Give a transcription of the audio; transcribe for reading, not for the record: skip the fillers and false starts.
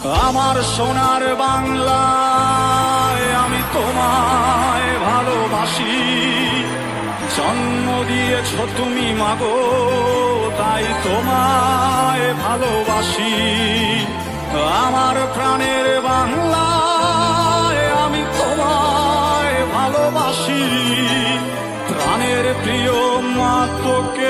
আমার সোনার বাংলায় আমি তোমায় ভালোবাসি। জন্ম দিয়েছ তুমি মাগো, তাই তোমায় ভালোবাসি। আমার প্রাণের বাংলায় আমি তোমায় ভালোবাসি। প্রাণের প্রিয় মা তোকে